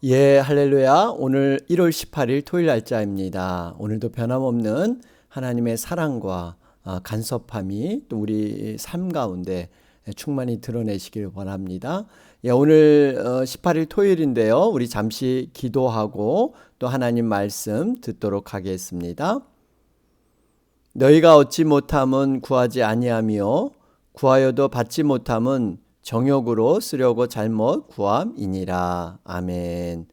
예, 할렐루야. 오늘 1월 18일 토요일 날짜입니다. 오늘도 변함없는 하나님의 사랑과 간섭함이 또 우리 삶 가운데 충만히 드러내시길 바랍니다. 예, 오늘 18일 토요일인데요. 우리 잠시 기도하고 또 하나님 말씀 듣도록 하겠습니다. 너희가 얻지 못함은 구하지 아니하며 구하여도 받지 못함은 정욕으로 쓰려고 잘못 구함이니라. 아멘.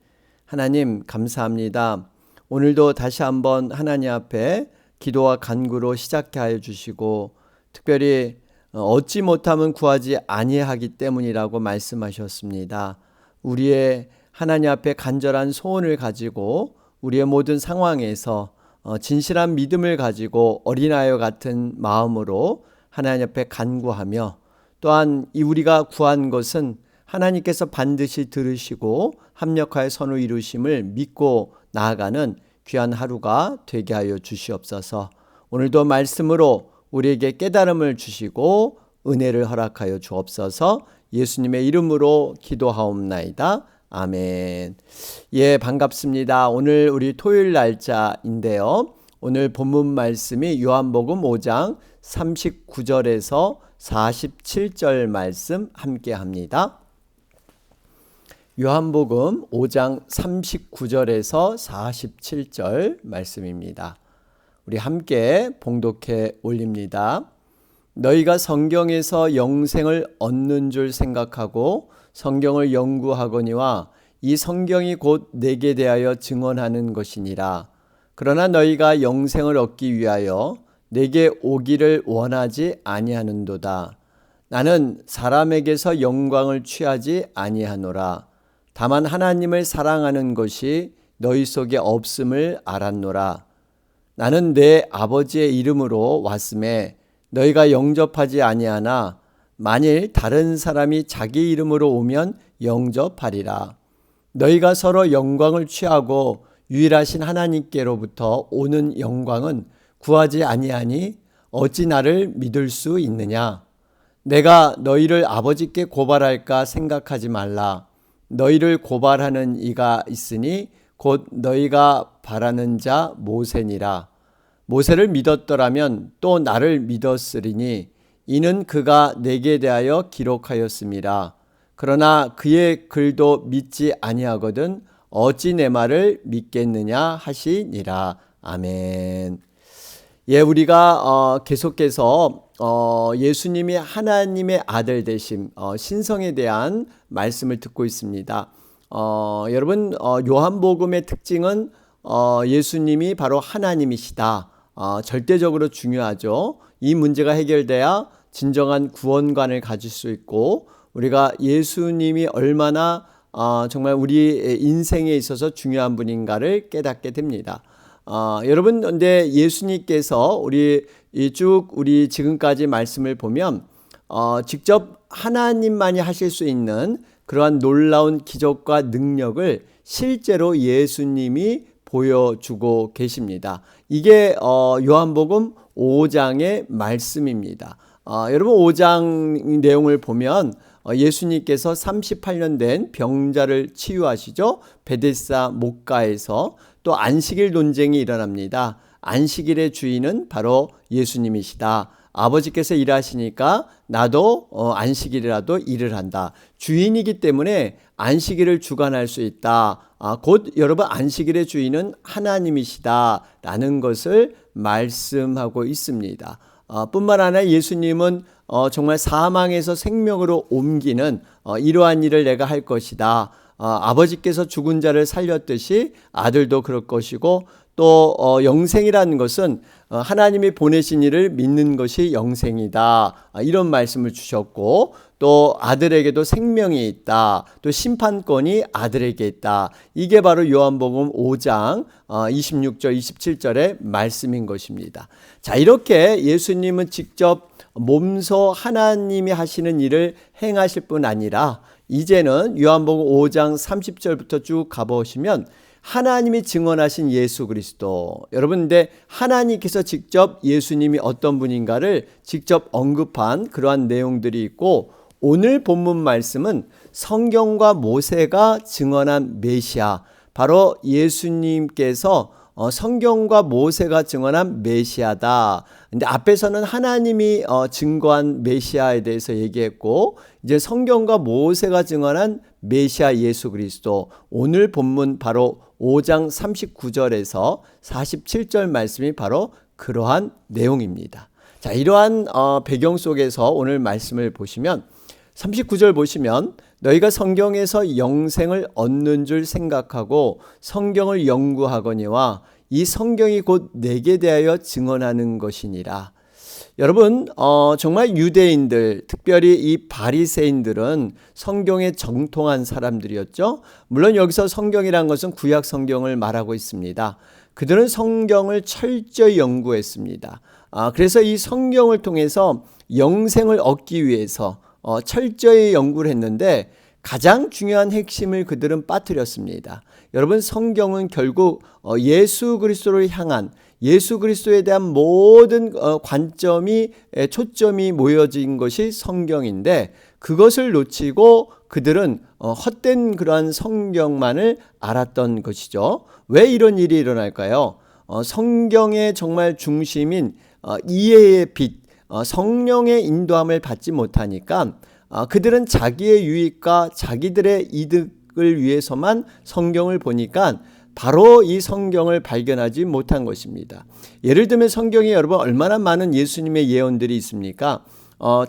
하나님 감사합니다. 오늘도 다시 한번 하나님 앞에 기도와 간구로 시작해 하여 주시고 특별히 얻지 못함은 구하지 아니하기 때문이라고 말씀하셨습니다. 우리의 하나님 앞에 간절한 소원을 가지고 우리의 모든 상황에서 진실한 믿음을 가지고 어린아이와 같은 마음으로 하나님 앞에 간구하며 또한 우리가 구한 것은 하나님께서 반드시 들으시고 합력하여 선을 이루심을 믿고 나아가는 귀한 하루가 되게 하여 주시옵소서. 오늘도 말씀으로 우리에게 깨달음을 주시고 은혜를 허락하여 주옵소서. 예수님의 이름으로 기도하옵나이다. 아멘. 예, 반갑습니다. 오늘 우리 토요일 날짜인데요. 오늘 본문 말씀이 요한복음 5장 39절에서 47절 말씀 함께 합니다. 요한복음 5장 39절에서 47절 말씀입니다. 우리 함께 봉독해 올립니다. 너희가 성경에서 영생을 얻는 줄 생각하고 성경을 연구하거니와 이 성경이 곧 내게 대하여 증언하는 것이니라. 그러나 너희가 영생을 얻기 위하여 내게 오기를 원하지 아니하는도다. 나는 사람에게서 영광을 취하지 아니하노라. 다만 하나님을 사랑하는 것이 너희 속에 없음을 알았노라. 나는 내 아버지의 이름으로 왔음에 너희가 영접하지 아니하나 만일 다른 사람이 자기 이름으로 오면 영접하리라. 너희가 서로 영광을 취하고 유일하신 하나님께로부터 오는 영광은 구하지 아니하니 어찌 나를 믿을 수 있느냐? 내가 너희를 아버지께 고발할까 생각하지 말라. 너희를 고발하는 이가 있으니 곧 너희가 바라는 자 모세니라. 모세를 믿었더라면 또 나를 믿었으리니 이는 그가 내게 대하여 기록하였음이라. 그러나 그의 글도 믿지 아니하거든 어찌 내 말을 믿겠느냐 하시니라. 아멘. 예, 우리가 계속해서 예수님이 하나님의 아들 되심, 신성에 대한 말씀을 듣고 있습니다. 여러분, 요한복음의 특징은 예수님이 바로 하나님이시다. 절대적으로 중요하죠. 이 문제가 해결돼야 진정한 구원관을 가질 수 있고 우리가 예수님이 얼마나 정말 우리 인생에 있어서 중요한 분인가를 깨닫게 됩니다. 여러분, 근데 예수님께서 우리 지금까지 말씀을 보면 직접 하나님만이 하실 수 있는 그러한 놀라운 기적과 능력을 실제로 예수님이 보여주고 계십니다. 이게 요한복음 5장의 말씀입니다. 여러분 5장 내용을 보면 예수님께서 38년 된 병자를 치유하시죠. 베데스다 목가에서 또 안식일 논쟁이 일어납니다. 안식일의 주인은 바로 예수님이시다. 아버지께서 일하시니까 나도 안식일이라도 일을 한다. 주인이기 때문에 안식일을 주관할 수 있다. 곧 여러분 안식일의 주인은 하나님이시다라는 것을 말씀하고 있습니다. 뿐만 아니라 예수님은 정말 사망에서 생명으로 옮기는 이러한 일을 내가 할 것이다. 아버지께서 죽은 자를 살렸듯이 아들도 그럴 것이고 또 영생이라는 것은 하나님이 보내신 이를 믿는 것이 영생이다. 이런 말씀을 주셨고 또 아들에게도 생명이 있다. 또 심판권이 아들에게 있다. 이게 바로 요한복음 5장 26절 27절의 말씀인 것입니다. 자, 이렇게 예수님은 직접 몸소 하나님이 하시는 일을 행하실 뿐 아니라 이제는 요한복음 5장 30절부터 쭉 가보시면 하나님이 증언하신 예수 그리스도. 여러분, 근데 하나님께서 직접 예수님이 어떤 분인가를 직접 언급한 그러한 내용들이 있고 오늘 본문 말씀은 성경과 모세가 증언한 메시아, 바로 예수님께서 성경과 모세가 증언한 메시아다. 근데 앞에서는 하나님이 증거한 메시아에 대해서 얘기했고, 이제 성경과 모세가 증언한 메시아 예수 그리스도, 오늘 본문 바로 5장 39절에서 47절 말씀이 바로 그러한 내용입니다. 자, 이러한 배경 속에서 오늘 말씀을 보시면 39절 보시면 너희가 성경에서 영생을 얻는 줄 생각하고 성경을 연구하거니와 이 성경이 곧 내게 대하여 증언하는 것이니라. 여러분, 정말 유대인들, 특별히 이 바리새인들은 성경에 정통한 사람들이었죠. 물론 여기서 성경이란 것은 구약 성경을 말하고 있습니다. 그들은 성경을 철저히 연구했습니다. 그래서 이 성경을 통해서 영생을 얻기 위해서 철저히 연구를 했는데 가장 중요한 핵심을 그들은 빠뜨렸습니다. 여러분, 성경은 결국 예수 그리스도를 향한, 예수 그리스도에 대한 모든 관점이, 초점이 모여진 것이 성경인데, 그것을 놓치고 그들은 헛된 그러한 성경만을 알았던 것이죠. 왜 이런 일이 일어날까요? 성경의 정말 중심인 이해의 빛, 성령의 인도함을 받지 못하니까 그들은 자기의 유익과 자기들의 이득을 위해서만 성경을 보니까 바로 이 성경을 발견하지 못한 것입니다. 예를 들면 성경에 여러분 얼마나 많은 예수님의 예언들이 있습니까?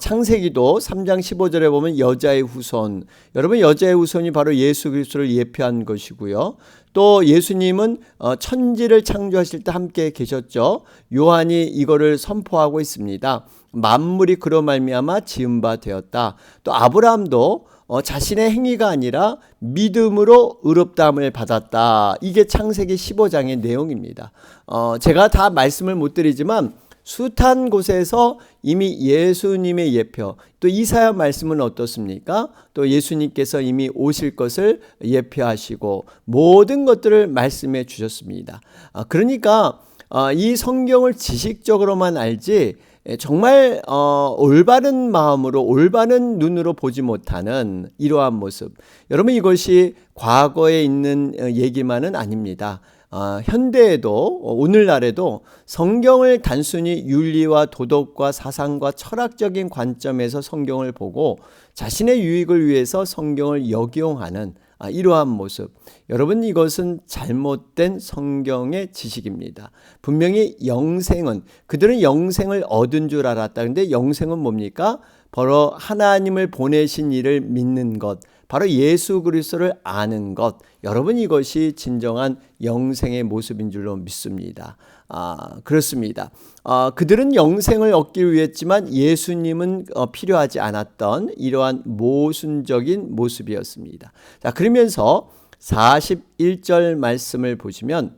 창세기도 3장 15절에 보면 여자의 후손, 여러분 여자의 후손이 바로 예수 그리스도를 예표한 것이고요. 또 예수님은 천지를 창조하실 때 함께 계셨죠. 요한이 이거를 선포하고 있습니다. 만물이 그로 말미암아 지은 바 되었다. 또 아브라함도 자신의 행위가 아니라 믿음으로 의롭다함을 받았다. 이게 창세기 15장의 내용입니다. 제가 다 말씀을 못 드리지만 숱한 곳에서 이미 예수님의 예표, 또 이사야 말씀은 어떻습니까? 또 예수님께서 이미 오실 것을 예표하시고 모든 것들을 말씀해 주셨습니다. 그러니까 이 성경을 지식적으로만 알지 정말 올바른 마음으로, 올바른 눈으로 보지 못하는 이러한 모습, 여러분 이것이 과거에 있는 얘기만은 아닙니다. 현대에도, 오늘날에도 성경을 단순히 윤리와 도덕과 사상과 철학적인 관점에서 성경을 보고 자신의 유익을 위해서 성경을 역용하는 이러한 모습, 여러분 이것은 잘못된 성경의 지식입니다. 분명히 영생은, 그들은 영생을 얻은 줄 알았다. 그런데 영생은 뭡니까? 바로 하나님을 보내신 이를 믿는 것, 바로 예수 그리스도를 아는 것, 여러분 이것이 진정한 영생의 모습인 줄로 믿습니다. 그렇습니다. 그들은 영생을 얻기 위했지만 예수님은 필요하지 않았던 이러한 모순적인 모습이었습니다. 자, 그러면서 41절 말씀을 보시면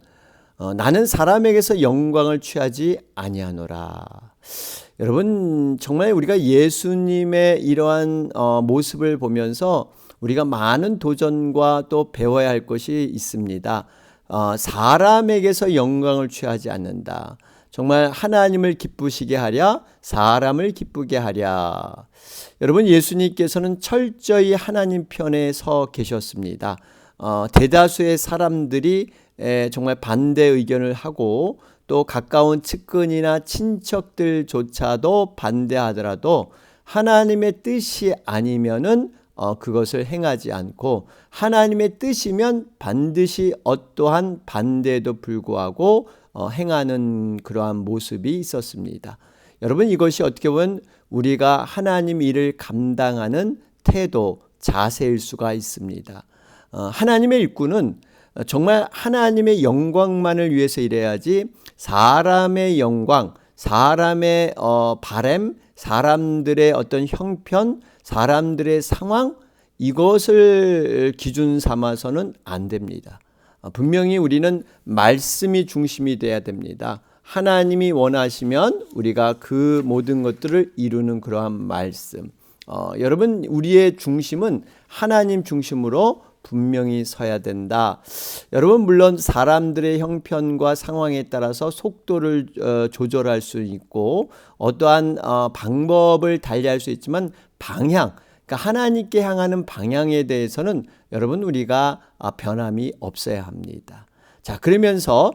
나는 사람에게서 영광을 취하지 아니하노라. 여러분 정말 우리가 예수님의 이러한 모습을 보면서 우리가 많은 도전과 또 배워야 할 것이 있습니다. 사람에게서 영광을 취하지 않는다. 정말 하나님을 기쁘시게 하랴, 사람을 기쁘게 하랴. 여러분 예수님께서는 철저히 하나님 편에 서 계셨습니다. 대다수의 사람들이 정말 반대 의견을 하고 또 가까운 측근이나 친척들조차도 반대하더라도 하나님의 뜻이 아니면은 그것을 행하지 않고 하나님의 뜻이면 반드시 어떠한 반대에도 불구하고 행하는 그러한 모습이 있었습니다. 여러분 이것이 어떻게 보면 우리가 하나님 일을 감당하는 태도, 자세일 수가 있습니다. 하나님의 일꾼은 정말 하나님의 영광만을 위해서 일해야지 사람의 영광, 사람의 바램, 사람들의 어떤 형편, 사람들의 상황, 이것을 기준 삼아서는 안 됩니다. 분명히 우리는 말씀이 중심이 돼야 됩니다. 하나님이 원하시면 우리가 그 모든 것들을 이루는 그러한 말씀. 여러분 우리의 중심은 하나님 중심으로 분명히 서야 된다. 여러분 물론 사람들의 형편과 상황에 따라서 속도를 조절할 수 있고 어떠한 방법을 달리할 수 있지만 방향, 그러니까 하나님께 향하는 방향에 대해서는 여러분 우리가 변함이 없어야 합니다. 자, 그러면서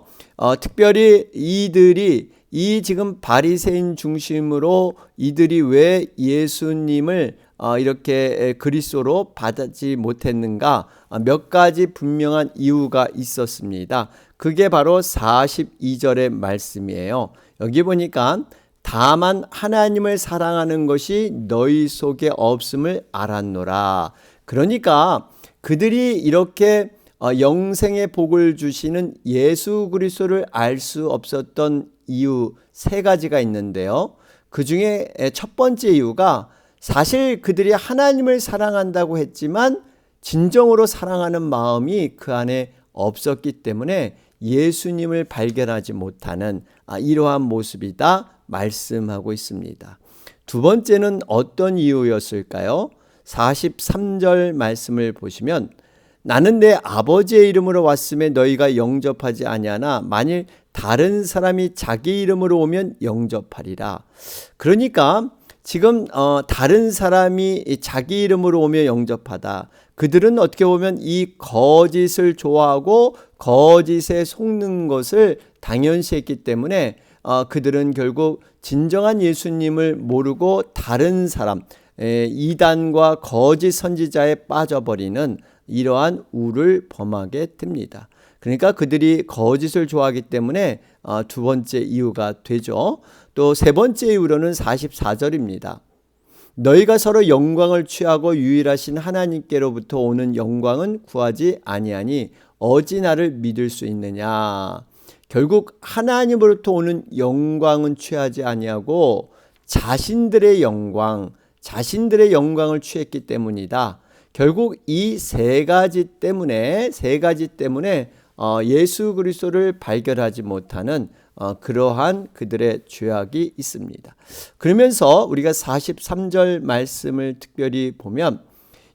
특별히 이들이 이 지금 바리새인 중심으로 이들이 왜 예수님을 이렇게 그리스도로 받지 못했는가, 몇 가지 분명한 이유가 있었습니다. 그게 바로 42절의 말씀이에요. 여기 보니까 다만 하나님을 사랑하는 것이 너희 속에 없음을 알았노라. 그러니까 그들이 이렇게 영생의 복을 주시는 예수 그리스도를 알 수 없었던 이유 세 가지가 있는데요. 그 중에 첫 번째 이유가 사실 그들이 하나님을 사랑한다고 했지만 진정으로 사랑하는 마음이 그 안에 없었기 때문에 예수님을 발견하지 못하는 이러한 모습이다 말씀하고 있습니다. 두 번째는 어떤 이유였을까요? 43절 말씀을 보시면 나는 내 아버지의 이름으로 왔음에 너희가 영접하지 아니하나 만일 다른 사람이 자기 이름으로 오면 영접하리라. 그러니까 지금 다른 사람이 자기 이름으로 오며 영접하다. 그들은 어떻게 보면 이 거짓을 좋아하고 거짓에 속는 것을 당연시했기 때문에 그들은 결국 진정한 예수님을 모르고 다른 사람, 이단과 거짓 선지자에 빠져버리는 이러한 우를 범하게 됩니다. 그러니까 그들이 거짓을 좋아하기 때문에 두 번째 이유가 되죠. 또 세 번째 이유로는 44절입니다. 너희가 서로 영광을 취하고 유일하신 하나님께로부터 오는 영광은 구하지 아니하니 어찌 나를 믿을 수 있느냐. 결국 하나님으로부터 오는 영광은 취하지 아니하고 자신들의 영광을 취했기 때문이다. 결국 이 세 가지 때문에 예수 그리스도를 발견하지 못하는 그러한 그들의 죄악이 있습니다. 그러면서 우리가 43절 말씀을 특별히 보면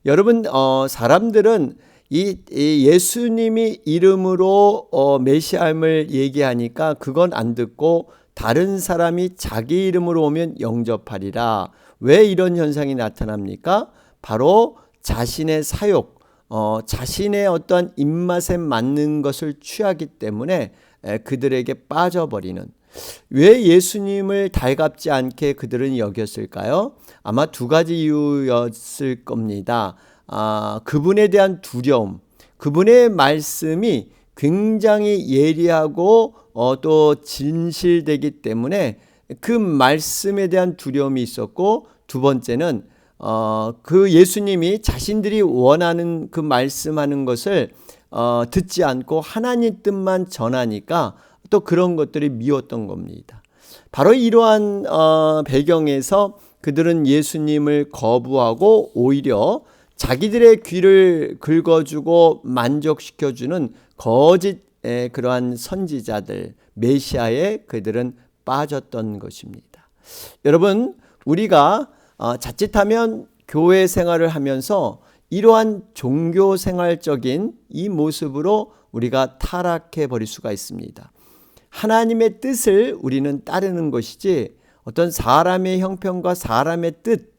여러분 사람들은 이 예수님이 이름으로 메시아임을 얘기하니까 그건 안 듣고 다른 사람이 자기 이름으로 오면 영접하리라. 왜 이런 현상이 나타납니까? 바로 자신의 사욕, 자신의 어떤 입맛에 맞는 것을 취하기 때문에 그들에게 빠져버리는. 왜 예수님을 달갑지 않게 그들은 여겼을까요? 아마 두 가지 이유였을 겁니다. 그분에 대한 두려움, 그분의 말씀이 굉장히 예리하고 또 진실되기 때문에 그 말씀에 대한 두려움이 있었고, 두 번째는 그 예수님이 자신들이 원하는 그 말씀하는 것을 듣지 않고 하나님 뜻만 전하니까 또 그런 것들이 미웠던 겁니다. 바로 이러한 배경에서 그들은 예수님을 거부하고 오히려 자기들의 귀를 긁어주고 만족시켜주는 거짓의 그러한 선지자들, 메시아에 그들은 빠졌던 것입니다. 여러분, 우리가 자칫하면 교회 생활을 하면서 이러한 종교 생활적인 이 모습으로 우리가 타락해 버릴 수가 있습니다. 하나님의 뜻을 우리는 따르는 것이지 어떤 사람의 형편과 사람의 뜻,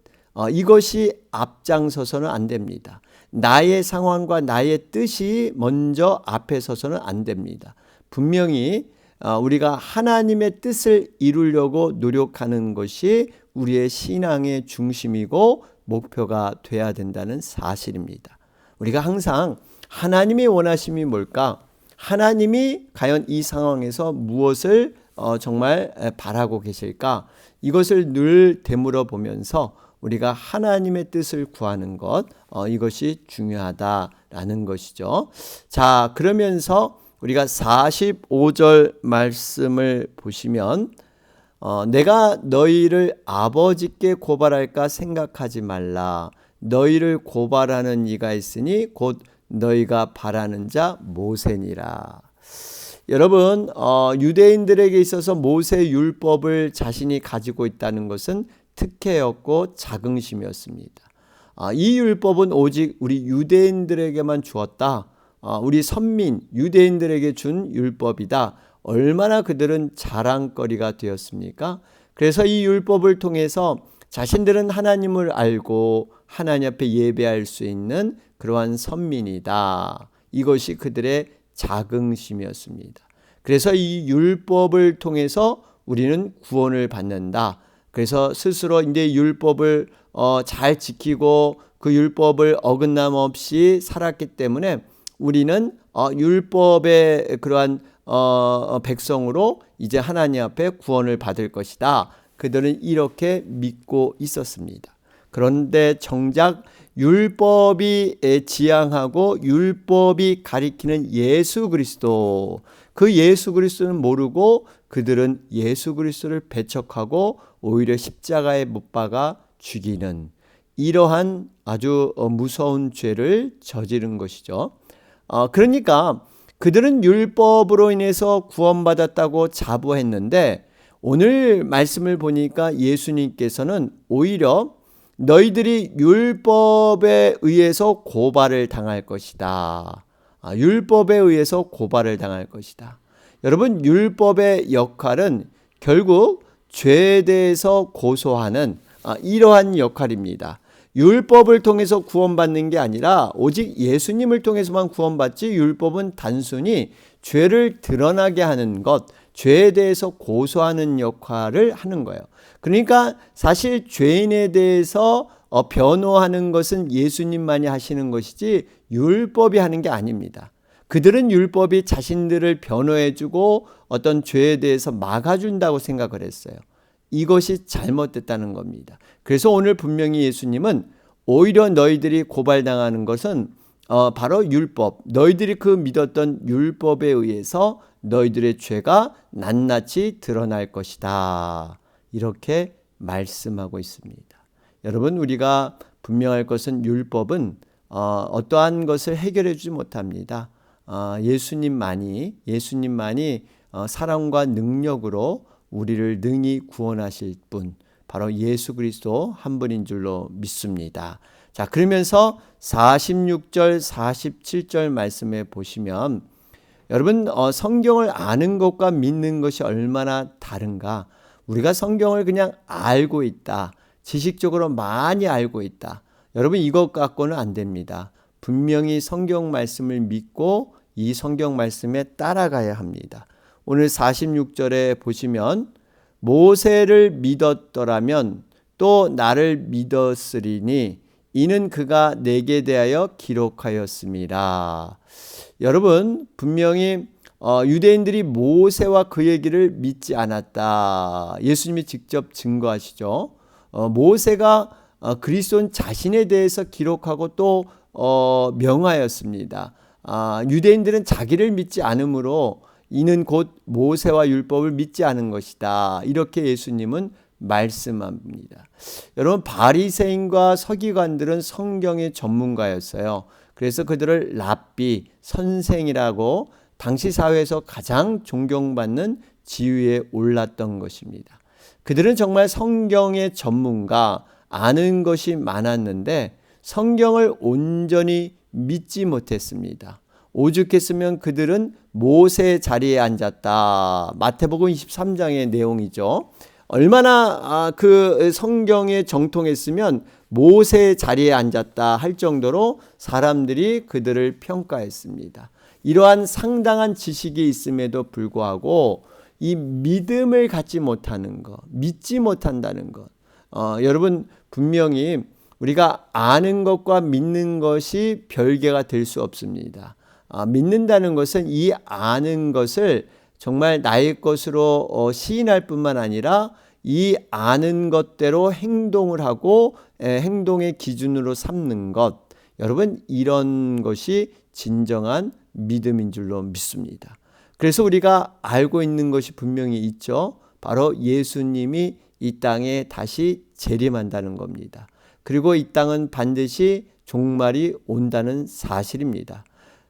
이것이 앞장서서는 안 됩니다. 나의 상황과 나의 뜻이 먼저 앞에 서서는 안 됩니다. 분명히 우리가 하나님의 뜻을 이루려고 노력하는 것이 우리의 신앙의 중심이고 목표가 돼야 된다는 사실입니다. 우리가 항상 하나님의 원하심이 뭘까? 하나님이 과연 이 상황에서 무엇을 정말 바라고 계실까? 이것을 늘 되물어 보면서 우리가 하나님의 뜻을 구하는 것, 이것이 중요하다라는 것이죠. 자, 그러면서 우리가 45절 말씀을 보시면 내가 너희를 아버지께 고발할까 생각하지 말라. 너희를 고발하는 이가 있으니 곧 너희가 바라는 자 모세니라. 여러분, 유대인들에게 있어서 모세 율법을 자신이 가지고 있다는 것은 특혜였고 자긍심이었습니다. 이 율법은 오직 우리 유대인들에게만 주었다. 우리 선민 유대인들에게 준 율법이다. 얼마나 그들은 자랑거리가 되었습니까? 그래서 이 율법을 통해서 자신들은 하나님을 알고 하나님 앞에 예배할 수 있는 그러한 선민이다. 이것이 그들의 자긍심이었습니다. 그래서 이 율법을 통해서 우리는 구원을 받는다. 그래서 스스로 이제 율법을 잘 지키고 그 율법을 어긋남 없이 살았기 때문에 우리는 율법의 그러한 백성으로 이제 하나님 앞에 구원을 받을 것이다. 그들은 이렇게 믿고 있었습니다. 그런데 정작 율법이 지향하고 율법이 가리키는 예수 그리스도, 그 예수 그리스도는 모르고 그들은 예수 그리스도를 배척하고 오히려 십자가에 못 박아 죽이는 이러한 아주 무서운 죄를 저지른 것이죠. 그러니까 그들은 율법으로 인해서 구원받았다고 자부했는데 오늘 말씀을 보니까 예수님께서는 오히려 너희들이 율법에 의해서 고발을 당할 것이다. 율법에 의해서 고발을 당할 것이다. 여러분, 율법의 역할은 결국 죄에 대해서 고소하는 이러한 역할입니다. 율법을 통해서 구원받는 게 아니라 오직 예수님을 통해서만 구원받지, 율법은 단순히 죄를 드러나게 하는 것, 죄에 대해서 고소하는 역할을 하는 거예요. 그러니까 사실 죄인에 대해서 변호하는 것은 예수님만이 하시는 것이지 율법이 하는 게 아닙니다. 그들은 율법이 자신들을 변호해주고 어떤 죄에 대해서 막아준다고 생각을 했어요. 이것이 잘못됐다는 겁니다. 그래서 오늘 분명히 예수님은 오히려 너희들이 고발당하는 것은 바로 율법, 너희들이 그 믿었던 율법에 의해서 너희들의 죄가 낱낱이 드러날 것이다. 이렇게 말씀하고 있습니다. 여러분, 우리가 분명할 것은 율법은 어떠한 것을 해결해 주지 못합니다. 예수님만이 사랑과 능력으로 우리를 능히 구원하실 분, 바로 예수 그리스도 한 분인 줄로 믿습니다. 자, 그러면서 46절, 47절 말씀에 보시면 여러분, 성경을 아는 것과 믿는 것이 얼마나 다른가? 우리가 성경을 그냥 알고 있다. 지식적으로 많이 알고 있다. 여러분, 이것 갖고는 안 됩니다. 분명히 성경 말씀을 믿고 이 성경 말씀에 따라가야 합니다. 오늘 46절에 보시면 모세를 믿었더라면 또 나를 믿었으리니 이는 그가 내게 대하여 기록하였습니다. 여러분, 분명히 유대인들이 모세와 그 얘기를 믿지 않았다. 예수님이 직접 증거하시죠. 모세가 그리스도 자신에 대해서 기록하고 또 명하였습니다. 유대인들은 자기를 믿지 않으므로 이는 곧 모세와 율법을 믿지 않은 것이다. 이렇게 예수님은 말씀합니다. 여러분, 바리새인과 서기관들은 성경의 전문가였어요. 그래서 그들을 랍비, 선생이라고 당시 사회에서 가장 존경받는 지위에 올랐던 것입니다. 그들은 정말 성경의 전문가, 아는 것이 많았는데 성경을 온전히 믿지 못했습니다. 오죽했으면 그들은 모세의 자리에 앉았다. 마태복음 23장의 내용이죠. 얼마나 그 성경에 정통했으면 모세의 자리에 앉았다 할 정도로 사람들이 그들을 평가했습니다. 이러한 상당한 지식이 있음에도 불구하고 이 믿음을 갖지 못하는 것, 믿지 못한다는 것. 여러분, 분명히 우리가 아는 것과 믿는 것이 별개가 될 수 없습니다. 믿는다는 것은 이 아는 것을 정말 나의 것으로 시인할 뿐만 아니라 이 아는 것대로 행동을 하고 행동의 기준으로 삼는 것. 여러분, 이런 것이 진정한 믿음인 줄로 믿습니다. 그래서 우리가 알고 있는 것이 분명히 있죠. 바로 예수님이 이 땅에 다시 재림한다는 겁니다. 그리고 이 땅은 반드시 종말이 온다는 사실입니다.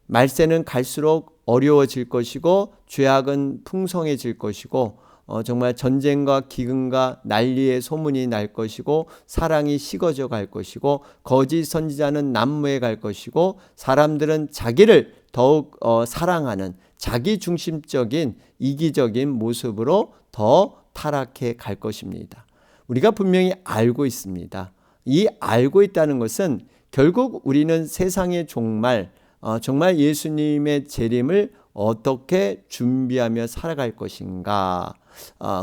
말세는 갈수록 어려워질 것이고 죄악은 풍성해질 것이고 정말 전쟁과 기근과 난리의 소문이 날 것이고 사랑이 식어져 갈 것이고 거짓 선지자는 난무해 갈 것이고 사람들은 자기를 더욱 사랑하는 자기 중심적인 이기적인 모습으로 더 타락해 갈 것입니다. 우리가 분명히 알고 있습니다. 이 알고 있다는 것은 결국 우리는 세상의 종말, 정말 예수님의 재림을 어떻게 준비하며 살아갈 것인가,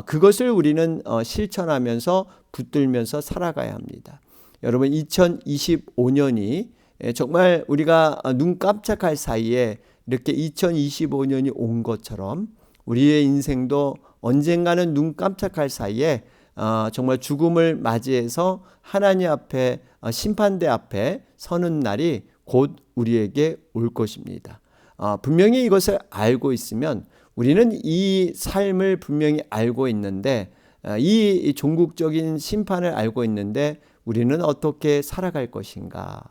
그것을 우리는 실천하면서 붙들면서 살아가야 합니다. 여러분, 2025년이 정말 우리가 눈 깜짝할 사이에 이렇게 2025년이 온 것처럼 우리의 인생도 언젠가는 눈 깜짝할 사이에 정말 죽음을 맞이해서 하나님 앞에, 심판대 앞에 서는 날이 곧 우리에게 올 것입니다. 분명히 이것을 알고 있으면 우리는 이 삶을 분명히 알고 있는데, 이 종국적인 심판을 알고 있는데 우리는 어떻게 살아갈 것인가.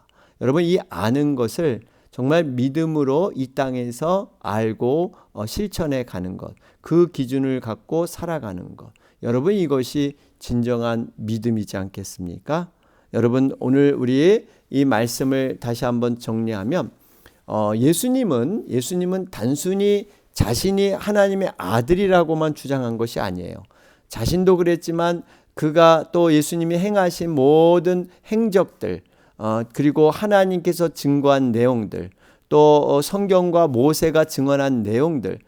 여러분, 이 아는 것을 정말 믿음으로 이 땅에서 알고 실천해 가는 것, 그 기준을 갖고 살아가는 것, 여러분, 이것이 진정한 믿음이지 않겠습니까? 여러분, 오늘 우리 이 말씀을 다시 한번 정리하면 예수님은 단순히 자신이 하나님의 아들이라고만 주장한 것이 아니에요. 자신도 그랬지만 그가 또 예수님이 행하신 모든 행적들, 그리고 하나님께서 증거한 내용들, 또 성경과 모세가 증언한 내용들,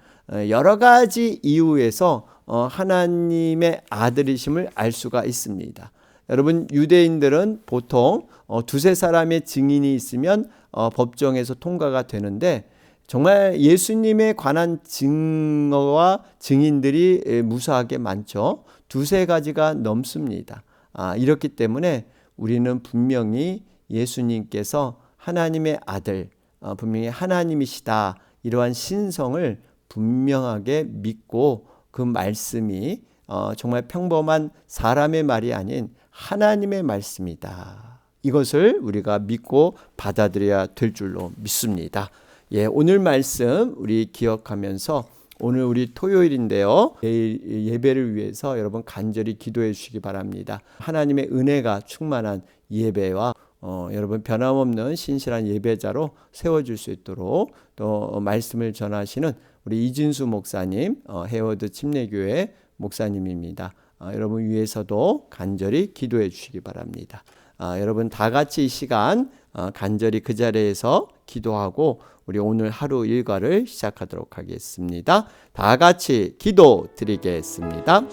여러 가지 이유에서 하나님의 아들이심을 알 수가 있습니다. 여러분, 유대인들은 보통 두세 사람의 증인이 있으면 법정에서 통과가 되는데, 정말 예수님에 관한 증거와 증인들이 무수하게 많죠. 두세 가지가 넘습니다. 이렇기 때문에 우리는 분명히 예수님께서 하나님의 아들, 분명히 하나님이시다, 이러한 신성을 분명하게 믿고 그 말씀이 정말 평범한 사람의 말이 아닌 하나님의 말씀이다, 이것을 우리가 믿고 받아들여야 될 줄로 믿습니다. 오늘 말씀 우리 기억하면서, 오늘 우리 토요일인데요, 내일 예배를 위해서 여러분 간절히 기도해 주시기 바랍니다. 하나님의 은혜가 충만한 예배와 여러분 변함없는 신실한 예배자로 세워줄 수 있도록, 또 말씀을 전하시는 우리 이진수 목사님, 해워드 침례교회 목사님입니다. 여러분 위해서도 간절히 기도해 주시기 바랍니다. 여러분 다 같이 이 시간 간절히 그 자리에서 기도하고 우리 오늘 하루 일과를 시작하도록 하겠습니다. 다 같이 기도 드리겠습니다.